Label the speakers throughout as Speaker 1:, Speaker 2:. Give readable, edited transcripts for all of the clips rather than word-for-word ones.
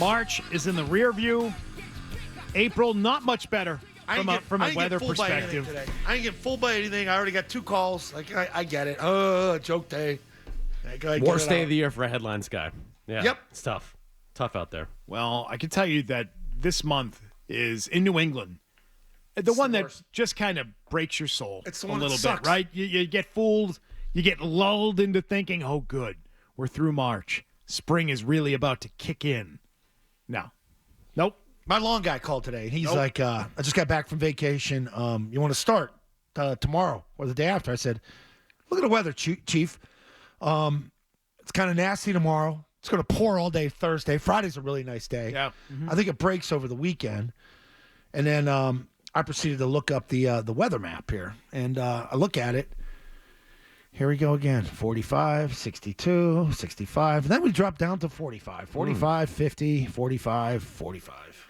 Speaker 1: March is in the rear view. April, not much better from a weather perspective.
Speaker 2: I ain't getting fooled by anything. I already got 2 calls. Like, I get it. Joke day.
Speaker 3: Worst day of the year for a headline Sky. Yeah.
Speaker 2: Yep.
Speaker 3: It's tough. Tough out there.
Speaker 1: Well, I can tell you that this month is in New England. The one that just kind of breaks your soul
Speaker 2: it's the
Speaker 1: a
Speaker 2: one
Speaker 1: little
Speaker 2: that sucks.
Speaker 1: bit, right? You get fooled. You get lulled into thinking, oh, good, we're through March. Spring is really about to kick in. No. Nope.
Speaker 2: My lawn guy called today, and he's like, I just got back from vacation. You want to start tomorrow or the day after? I said, look at the weather, Chief. It's kind of nasty tomorrow. It's going to pour all day Thursday. Friday's a really nice day.
Speaker 1: Yeah. Mm-hmm.
Speaker 2: I think it breaks over the weekend. And then I proceeded to look up the weather map here. And I look at it. Here we go again. 45, 62, 65. And then we drop down to 45. 45, 50, 45, 45.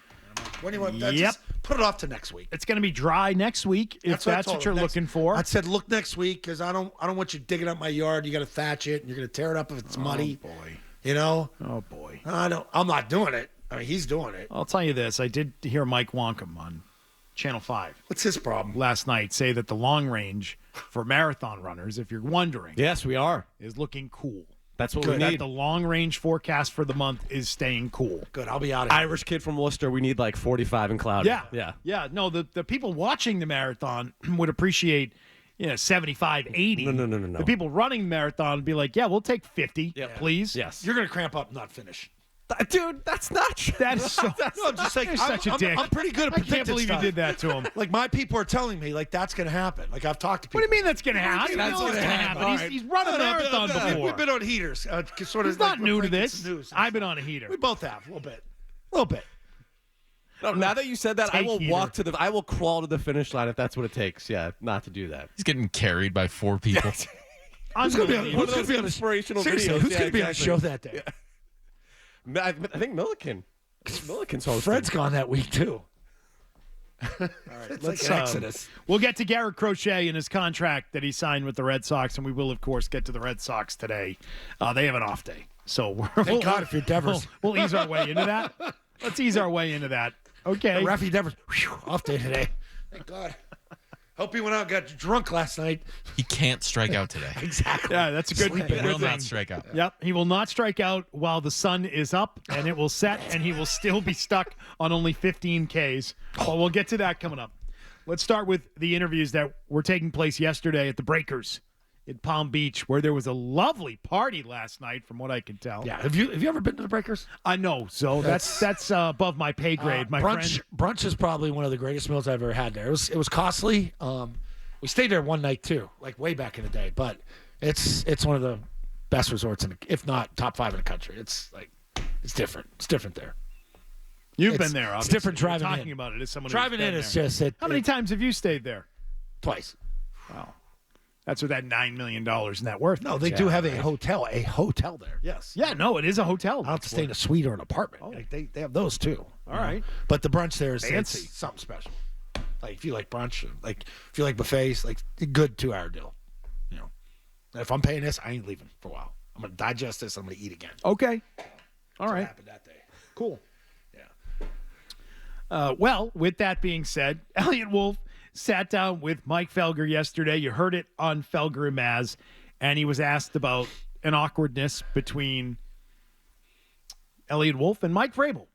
Speaker 2: What do you want? Just put it off to next week.
Speaker 1: It's going to be dry next week if that's what you're looking for.
Speaker 2: I said, look next week because I don't want you digging up my yard. You got to thatch it, and you're going to tear it up if it's muddy.
Speaker 1: Oh, boy.
Speaker 2: You know?
Speaker 1: Oh, boy.
Speaker 2: I'm not doing it. I mean, he's doing it.
Speaker 1: I'll tell you this. I did hear Mike Wonkam on Channel 5.
Speaker 2: What's his problem?
Speaker 1: Last night say that the long range for marathon runners, if you're wondering.
Speaker 3: Yes, we are.
Speaker 1: Is looking cool.
Speaker 3: That's what we need.
Speaker 1: That the long range forecast for the month is staying cool.
Speaker 2: Good. I'll be out of here.
Speaker 3: Irish kid from Worcester, we need like 45 and cloudy.
Speaker 1: Yeah. No, the people watching the marathon would appreciate 75, 80.
Speaker 3: No.
Speaker 1: The people running the marathon would be like, yeah, we'll take 50, please.
Speaker 3: Yes.
Speaker 2: You're going to cramp up and not finish.
Speaker 3: Dude, that's not true.
Speaker 1: That is so.
Speaker 2: No, I'm just like,
Speaker 1: You're such a dick.
Speaker 2: I'm pretty good at
Speaker 1: I can't believe you did that to him.
Speaker 2: Like, my people are telling me, like, that's going to happen. Like, I've talked to people.
Speaker 1: What do you mean that's going to happen?
Speaker 2: That's
Speaker 1: going to happen. He's run a marathon before.
Speaker 2: We've been on heaters. Sort of.
Speaker 1: He's not new to this. I've been on a heater.
Speaker 2: We both have, a little bit.
Speaker 3: No, now that you said that, I will crawl to the finish line if that's what it takes. Yeah, not to do that.
Speaker 4: He's getting carried by 4 people.
Speaker 2: Who's going to be on
Speaker 3: inspirational
Speaker 2: videos? Who's going to be on the show that day?
Speaker 3: Yeah. I think Milliken. Milliken's hosting.
Speaker 2: Fred's gone that week too. All right, let's Exodus.
Speaker 1: We'll get to Garrett Crochet and his contract that he signed with the Red Sox, and we will, of course, get to the Red Sox today. They have an off day, so
Speaker 2: thank God if you're Devers.
Speaker 1: We'll ease our way into that. Let's ease our way into that. Okay,
Speaker 2: Rafi Devers off day today. Thank God. Hope he went out and got drunk last night.
Speaker 4: He can't strike out today.
Speaker 2: Exactly.
Speaker 1: Yeah, that's a good thing.
Speaker 4: He will not strike out.
Speaker 1: Yep, he will not strike out while the sun is up, and it will set, and he will still be stuck on only 15 Ks. Well, we'll get to that coming up. Let's start with the interviews that were taking place yesterday at the Breakers in Palm Beach, where there was a lovely party last night, from what I can tell.
Speaker 2: Yeah. Have you ever been to the Breakers?
Speaker 1: I know. So that's above my pay grade, my friend.
Speaker 2: Brunch is probably one of the greatest meals I've ever had there. It was costly. We stayed there one night too, like way back in the day. But it's one of the best resorts if not top 5 in the country. It's different. It's different there.
Speaker 1: You've been there, obviously.
Speaker 2: It's different driving
Speaker 1: talking
Speaker 2: in.
Speaker 1: about it as someone
Speaker 2: driving in is just it.
Speaker 1: How many times have you stayed there?
Speaker 2: Twice.
Speaker 1: Wow. That's with that $9 million net worth.
Speaker 2: No, they do have a hotel there. Yes.
Speaker 1: Yeah, no, it is a hotel.
Speaker 2: I don't have to stay in a suite or an apartment. Oh. Like they have those too.
Speaker 1: All right.
Speaker 2: But the brunch there is
Speaker 1: fancy.
Speaker 2: It's something special. Like if you like brunch, like if you like buffets, like a good 2-hour deal. And if I'm paying this, I ain't leaving for a while. I'm gonna digest this. I'm gonna eat again.
Speaker 1: Okay. All right.
Speaker 2: What happened that day?
Speaker 1: Cool.
Speaker 2: Yeah.
Speaker 1: Well, with that being said, Eliot Wolf sat down with Mike Felger yesterday. You heard it on Felger and Maz, and he was asked about an awkwardness between Eliot Wolf and Mike Vrabel.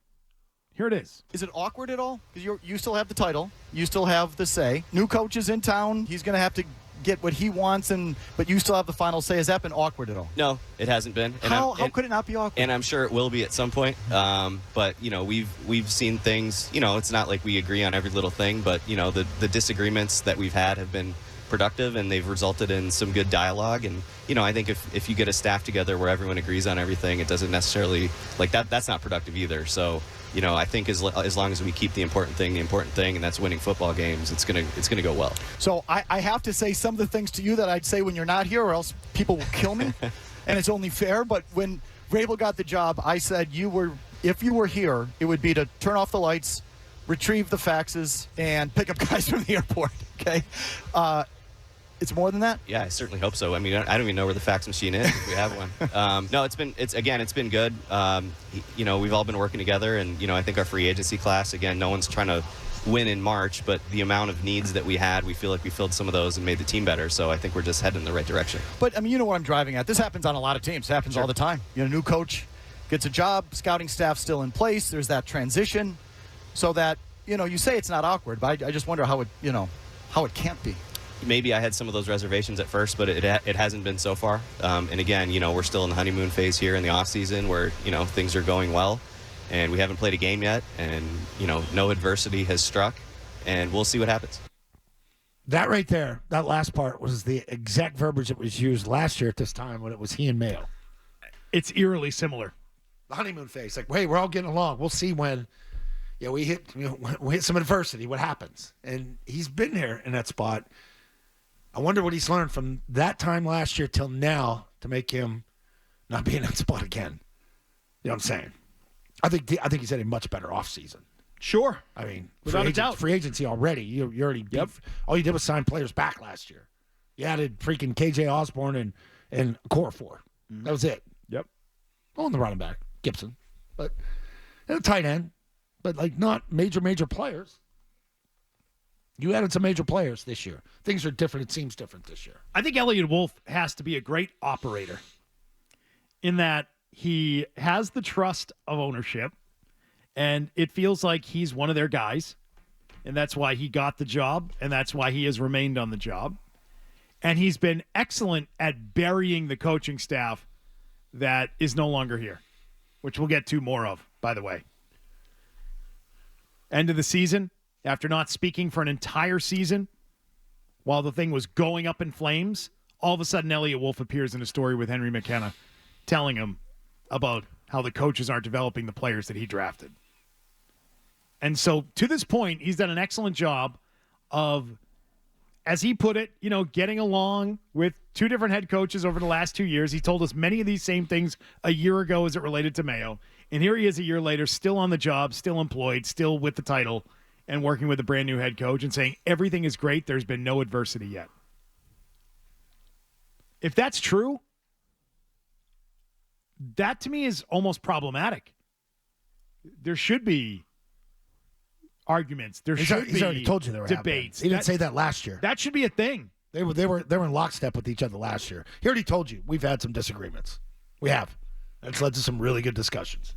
Speaker 1: Here it is.
Speaker 5: Is it awkward at all? Because you still have the title. You still have the say. New coach is in town. He's going to have to get what he wants, but you still have the final say. Has that been awkward at all?
Speaker 6: No, it hasn't been. And
Speaker 5: how could it not be awkward?
Speaker 6: And I'm sure it will be at some point. But we've seen things. It's not like we agree on every little thing, but the disagreements that we've had have been productive, and they've resulted in some good dialogue. And I think if you get a staff together where everyone agrees on everything, it doesn't necessarily like that. That's not productive either. So I think as long as we keep the important thing, and that's winning football games, it's gonna go well.
Speaker 5: So I have to say some of the things to you that I'd say when you're not here, or else people will kill me. And it's only fair. But when Vrabel got the job, I said if you were here, it would be to turn off the lights, retrieve the faxes, and pick up guys from the airport. Okay. it's more than that?
Speaker 6: Yeah, I certainly hope so. I mean, I don't even know where the fax machine is if we have one. No, it's been good. We've all been working together, and I think our free agency class, again, no one's trying to win in March, but the amount of needs that we had, we feel like we filled some of those and made the team better. So I think we're just heading in the right direction.
Speaker 5: But I mean, you know what I'm driving at. This happens on a lot of teams. It happens all the time. New coach gets a job, scouting staff still in place. There's that transition, so that you say it's not awkward, but I just wonder how it can't be.
Speaker 6: Maybe I had some of those reservations at first, but it hasn't been so far. And again, we're still in the honeymoon phase here in the off season where things are going well. And we haven't played a game yet, and, no adversity has struck, and we'll see what happens.
Speaker 2: That right there, that last part was the exact verbiage that was used last year at this time when it was he and Mayo.
Speaker 1: It's eerily similar.
Speaker 2: The honeymoon phase. Like, hey, we're all getting along. We'll see when we hit some adversity, what happens. And he's been there in that spot. I wonder what he's learned from that time last year till now to make him not be in that spot again. You know what I'm saying? I think he's had a much better offseason.
Speaker 1: Sure.
Speaker 2: I mean,
Speaker 1: without a doubt.
Speaker 2: Free agency already. You already all you did was sign players back last year. You added freaking KJ Osborne and Corafor. That was it.
Speaker 1: Yep.
Speaker 2: Oh, and the running back, Gibson. But and a tight end. But not major players. You added some major players this year. Things are different. It seems different this year.
Speaker 1: I think Eliot Wolf has to be a great operator in that he has the trust of ownership, and it feels like he's one of their guys, and that's why he got the job, and that's why he has remained on the job. And he's been excellent at burying the coaching staff that is no longer here, which we'll get to more of, by the way. End of the season, after not speaking for an entire season, while the thing was going up in flames, all of a sudden Eliot Wolf appears in a story with Henry McKenna telling him about how the coaches aren't developing the players that he drafted. And so to this point, he's done an excellent job of, as he put it, getting along with two different head coaches over the last 2 years. He told us many of these same things a year ago as it related to Mayo. And here he is a year later, still on the job, still employed, still with the title, and working with a brand new head coach and saying everything is great. There's been no adversity yet. If that's true, that to me is almost problematic. There should be arguments. He's
Speaker 2: already told you there were
Speaker 1: debates.
Speaker 2: He didn't say that last year.
Speaker 1: That should be a thing.
Speaker 2: They were in lockstep with each other last year. He already told you we've had some disagreements. We have. That's led to some really good discussions.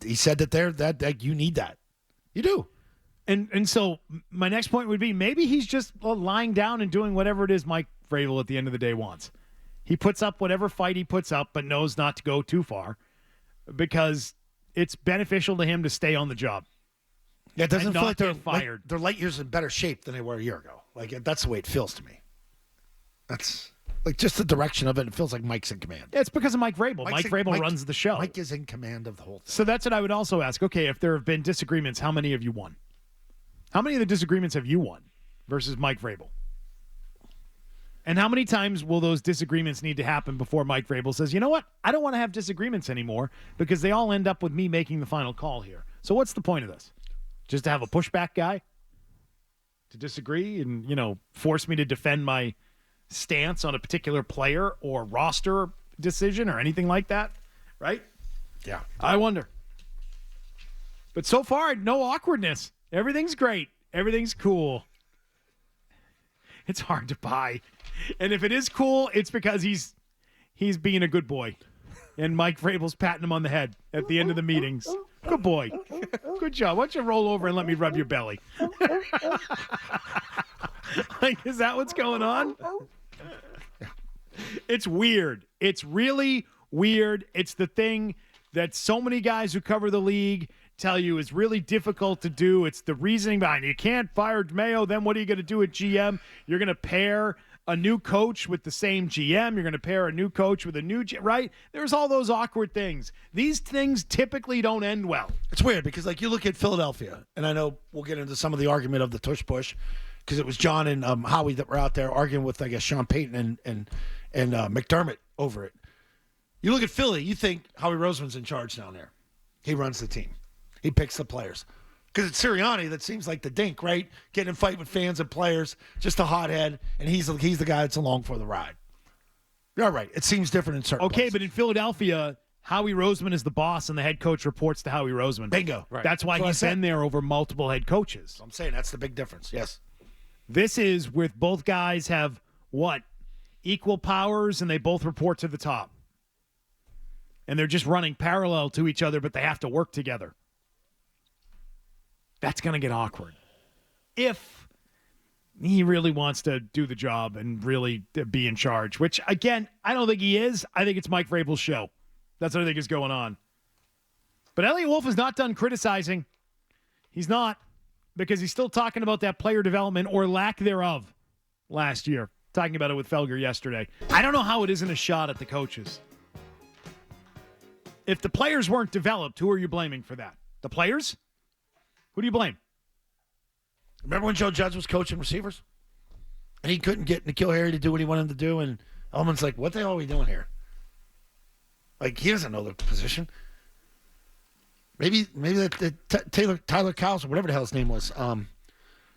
Speaker 2: He said that you need that. You do.
Speaker 1: And so my next point would be maybe he's just lying down and doing whatever it is Mike Vrabel at the end of the day wants. He puts up whatever fight he puts up, but knows not to go too far because it's beneficial to him to stay on the job.
Speaker 2: Yeah, it doesn't feel like
Speaker 1: fired.
Speaker 2: They're light years in better shape than they were a year ago. Like that's the way it feels to me. That's like just the direction of it. It feels like Mike's in command.
Speaker 1: Yeah, it's because of Mike Vrabel. Mike Vrabel runs the show.
Speaker 2: Mike is in command of the whole thing.
Speaker 1: So that's what I would also ask. Okay, if there have been disagreements, how many have you won? How many of the disagreements have you won versus Mike Vrabel? And how many times will those disagreements need to happen before Mike Vrabel says, you know what? I don't want to have disagreements anymore because they all end up with me making the final call here. So what's the point of this? Just to have a pushback guy to disagree and, force me to defend my stance on a particular player or roster decision or anything like that, right?
Speaker 2: Yeah.
Speaker 1: I wonder. But so far, no awkwardness. Everything's great. Everything's cool. It's hard to buy. And if it is cool, it's because he's being a good boy. And Mike Vrabel's patting him on the head at the end of the meetings. Good boy. Good job. Why don't you roll over and let me rub your belly? Like, is that what's going on? It's weird. It's really weird. It's the thing that so many guys who cover the league tell you is really difficult to do. It's the reasoning behind it. You can't fire Mayo. Then what are you going to do at GM? You're going to pair a new coach with the same GM. You're going to pair a new coach with a new right? There's all those awkward things. These things typically don't end well.
Speaker 2: It's weird because, like, you look at Philadelphia, and I know we'll get into some of the argument of the tush-push because it was John and Howie that were out there arguing with, I guess, Sean Payton and McDermott over it. You look at Philly, you think Howie Roseman's in charge down there. He runs the team. He picks the players. Because it's Sirianni that seems like the dink, right? Getting in a fight with fans and players, just a hothead, and he's the guy that's along for the ride. You're right. It seems different in certain places.
Speaker 1: But in Philadelphia, Howie Roseman is the boss, and the head coach reports to Howie Roseman.
Speaker 2: Bingo.
Speaker 3: Right.
Speaker 1: That's why he's been there over multiple head coaches.
Speaker 2: I'm saying that's the big difference. Yes.
Speaker 1: This is with both guys have, equal powers, and they both report to the top. And they're just running parallel to each other, but they have to work together. That's going to get awkward. If he really wants to do the job and really be in charge, which, again, I don't think he is. I think it's Mike Vrabel's show. That's what I think is going on. But Eliot Wolf is not done criticizing. He's not, because he's still talking about that player development or lack thereof last year. Talking about it with Felger yesterday. I don't know how it isn't a shot at the coaches. If the players weren't developed, who are you blaming for that? The players? Who do you blame?
Speaker 2: Remember when Joe Judge was coaching receivers? And he couldn't get N'Keal Harry to do what he wanted him to do, and Elman's like, what the hell are we doing here? Like, he doesn't know the position. Maybe that Tyler Cowles, or whatever the hell his name was,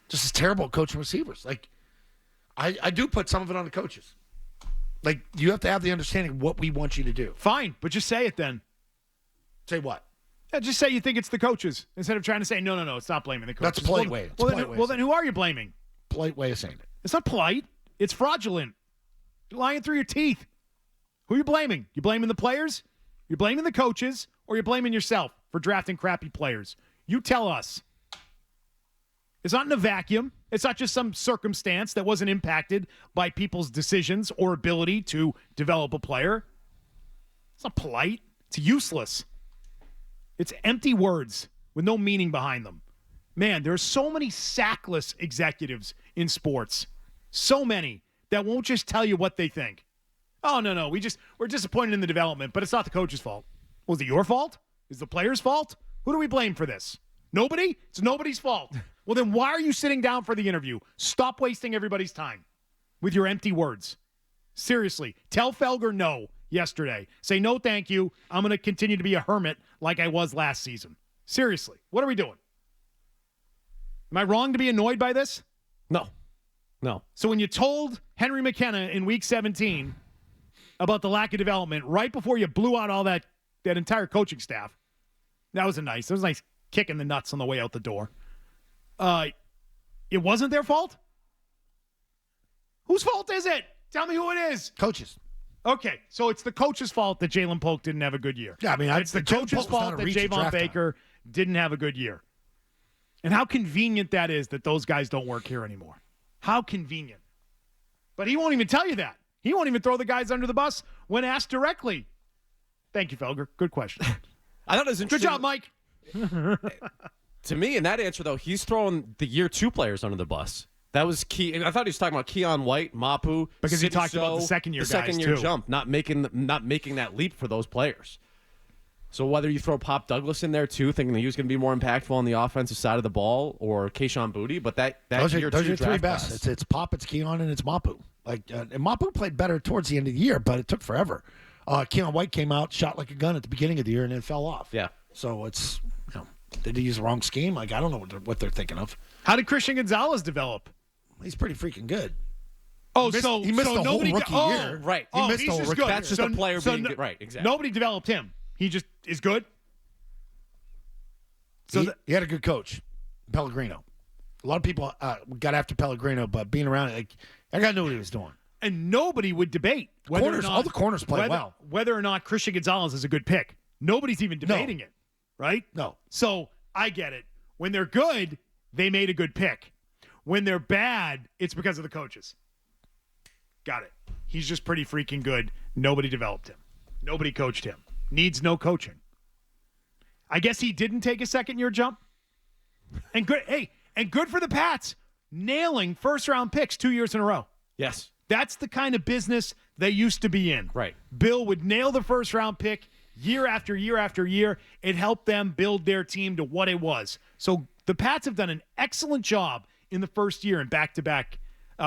Speaker 2: just is terrible at coaching receivers. Like, I do put some of it on the coaches. Like, you have to have the understanding of what we want you to do.
Speaker 1: Fine, but just say it then.
Speaker 2: Say what?
Speaker 1: Yeah, just say you think it's the coaches instead of trying to say, no, it's not blaming the coaches.
Speaker 2: That's a polite way. It's a polite way of
Speaker 1: Then who are you blaming?
Speaker 2: Polite way of saying it.
Speaker 1: It's not polite. It's fraudulent. You're lying through your teeth. Who are you blaming? You blaming the players? You're blaming the coaches? Or you're blaming yourself for drafting crappy players? You tell us. It's not in a vacuum. It's not just some circumstance that wasn't impacted by people's decisions or ability to develop a player. It's not polite. It's useless. It's empty words with no meaning behind them. Man, there's so many sackless executives in sports. So many that won't just tell you what they think. Oh, no, we're disappointed in the development, but it's not the coach's fault. Was it your fault? Is it the player's fault? Who do we blame for this? Nobody? It's nobody's fault. Well, then why are you sitting down for the interview? Stop wasting everybody's time with your empty words. Seriously, tell Felger no yesterday. Say no, thank you. I'm going to continue to be a hermit like I was last season. Seriously, what are we doing? Am I wrong to be annoyed by this?
Speaker 3: No.
Speaker 1: So when you told Henry McKenna in week 17 about the lack of development right before you blew out all that entire coaching staff, that was a nice kick in the nuts on the way out the door. It wasn't their fault? Whose fault is it? Tell me who it is.
Speaker 2: Coaches.
Speaker 1: Okay, so it's the coach's fault that Jalen Polk didn't have a good year.
Speaker 2: Yeah, I mean,
Speaker 1: it's the coach's fault that Javon Baker didn't have a good year. And how convenient that is that those guys don't work here anymore. How convenient. But he won't even tell you that. He won't even throw the guys under the bus when asked directly. Thank you, Felger. Good question.
Speaker 3: I thought it was
Speaker 1: Good
Speaker 3: interesting.
Speaker 1: job, Mike.
Speaker 3: To me, in that answer, though, he's throwing the year 2 players under the bus. That was key. I thought he was talking about Keon White, Mapu,
Speaker 1: because he
Speaker 3: Sidney
Speaker 1: talked about
Speaker 3: Sow,
Speaker 1: the second-year guys,
Speaker 3: second-year
Speaker 1: too.
Speaker 3: jump, not making that leap for those players. So whether you throw Pop Douglas in there, too, thinking that he was going to be more impactful on the offensive side of the ball, or Kayshon Boutte, but that
Speaker 2: those
Speaker 3: year
Speaker 2: are
Speaker 3: 2
Speaker 2: your three
Speaker 3: draft
Speaker 2: best.
Speaker 3: class.
Speaker 2: It's Pop, it's Keon, and it's Mapu. And Mapu played better towards the end of the year, but it took forever. Keon White came out, shot like a gun at the beginning of the year, and then fell off.
Speaker 3: Yeah.
Speaker 2: So it's, did he use the wrong scheme? Like, I don't know what they're thinking of.
Speaker 1: How did Christian Gonzalez develop?
Speaker 2: He's pretty freaking good.
Speaker 1: Oh,
Speaker 2: he missed the whole rookie year.
Speaker 3: Right.
Speaker 2: He missed
Speaker 1: he's
Speaker 2: the whole
Speaker 1: just
Speaker 2: rookie
Speaker 1: good.
Speaker 3: That's just a player being good. Right, exactly.
Speaker 1: Nobody developed him. He just is good. So
Speaker 2: he had a good coach, Pellegrino. A lot of people got after Pellegrino, but being around it, like, that guy knew what he was doing.
Speaker 1: and nobody would debate whether
Speaker 2: Corners,
Speaker 1: or not,
Speaker 2: all the corners play well.
Speaker 1: whether or not Christian Gonzalez is a good pick. Nobody's even debating it, right?
Speaker 2: No.
Speaker 1: So I get it. When they're good, they made a good pick. When they're bad, it's because of the coaches. Got it. He's just pretty freaking good. Nobody developed him. Nobody coached him. Needs no coaching. I guess he didn't take a second-year jump. And good, and good for the Pats, nailing first-round picks 2 years in a row.
Speaker 3: Yes.
Speaker 1: That's the kind of business they used to be in.
Speaker 3: Right.
Speaker 1: Bill would nail the first-round pick year after year after year. It helped them build their team to what it was. So the Pats have done an excellent job in the first year in back-to-back,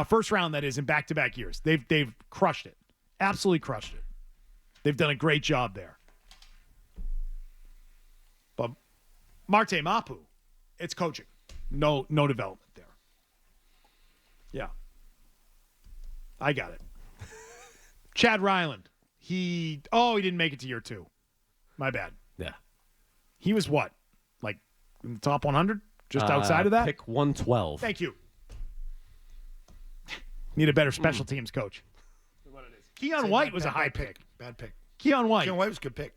Speaker 1: first round, that is, in back-to-back years. They've crushed it. Absolutely crushed it. They've done a great job there. But Marte Mapu, It's coaching. No development there. Yeah. I got it. Chad Ryland. He didn't make it to year 2. My bad.
Speaker 3: Yeah.
Speaker 1: He was what? Like in the top 100? Just outside of that?
Speaker 3: Pick 112.
Speaker 1: Thank you. Need a better special teams coach. Keon White was a high pick.
Speaker 2: Bad pick.
Speaker 1: Keon White.
Speaker 2: Keon White was a good pick.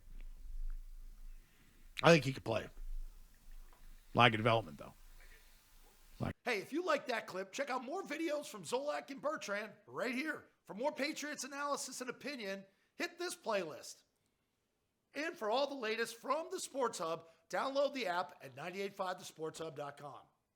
Speaker 2: I think he could play.
Speaker 1: Lack of development, though.
Speaker 2: Hey, if you like that clip, check out more videos from Zolak and Bertrand right here. For more Patriots analysis and opinion, hit this playlist. And for all the latest from the Sports Hub, download the app at 985thesportshub.com.